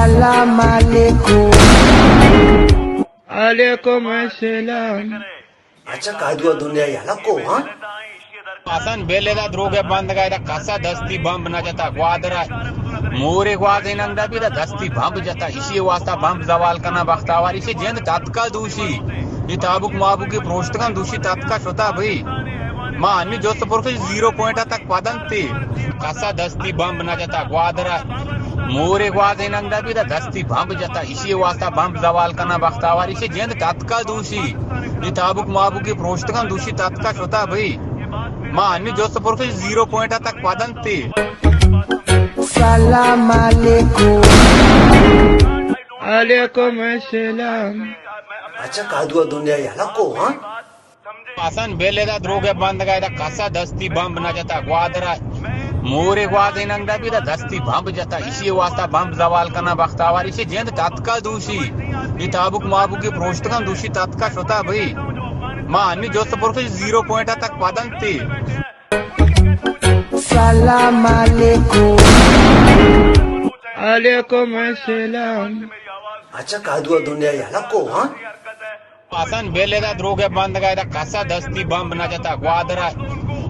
सलाम अलैकुम। अलैकुम अस्सलाम। अच्छा काय दुआ दुनिया याला को हाँ Pasan beleda droge band gaida kasa dasti bamb na jata gwadra मोरे ग्वाद इनंगदा भी दस्ती बम्ब जता इसी वास्ता बम्ब जवाल करना बख्तावार इसे जेंद तत्का दूषी ये ताबुक माबुक की प्रोष्टकन दूषी तत्का शोता भाई मां अन्य जो सपोर्ट 0 पॉइंट तक पदंती कसा दस्ती बम्ब न जता ग्वादरा मोरे ग्वाद इनंगदा भी दस्ती बम्ब जता इसी वास्ता बम्ब जवाल करना बख्तावार इसे जेंद तत्का दूषी ये ताबुक माबुक की प्रोष्टकन दूषी तत्का शोता भाई मां अन्य जो सपोर्ट 0 पॉइंट तक पदंती सलाम अलैकुम। अलैकुम अस्सलाम। अच्छा काय दुआ दुनिया याला को हाँ Pasan beleda droge band gaida kasa dasti bamb na jata gwadra मोरे ग्वाद इनंगदा भी दस्ती बम्ब जता इसी वास्ता बम्ब जवाल करना बख्तावार इसे जेंद तत्का दूषी ये ताबुक माबुक की प्रोष्टकन दूषी तत्का शोता भाई मां अन्य जो सपोर्ट 0 पॉइंट तक पदंती सलाम अलैकुम। अलैकुम अस्सलाम। अच्छा काय दुआ दुनिया याला को हाँ पासन बेलेदा droge band gaida kasa dasti bamb na jata gwadra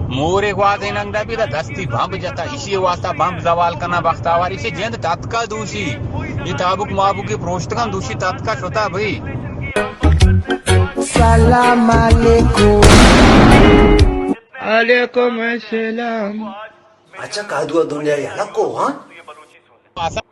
मोरे ग्वाद इनंगदा भी दस्ती बम्ब जता इसी वास्ता बम्ब जवाल करना बख्तावार इसे जेंद तत्का दूषी ये ताबुक माबुक की प्रोष्टकन दूषी तत्का शोता भाई सलाम अलैकुम। अलैकुम अस्सलाम। अच्छा काय दुआ दुनिया याला को हाँ पासन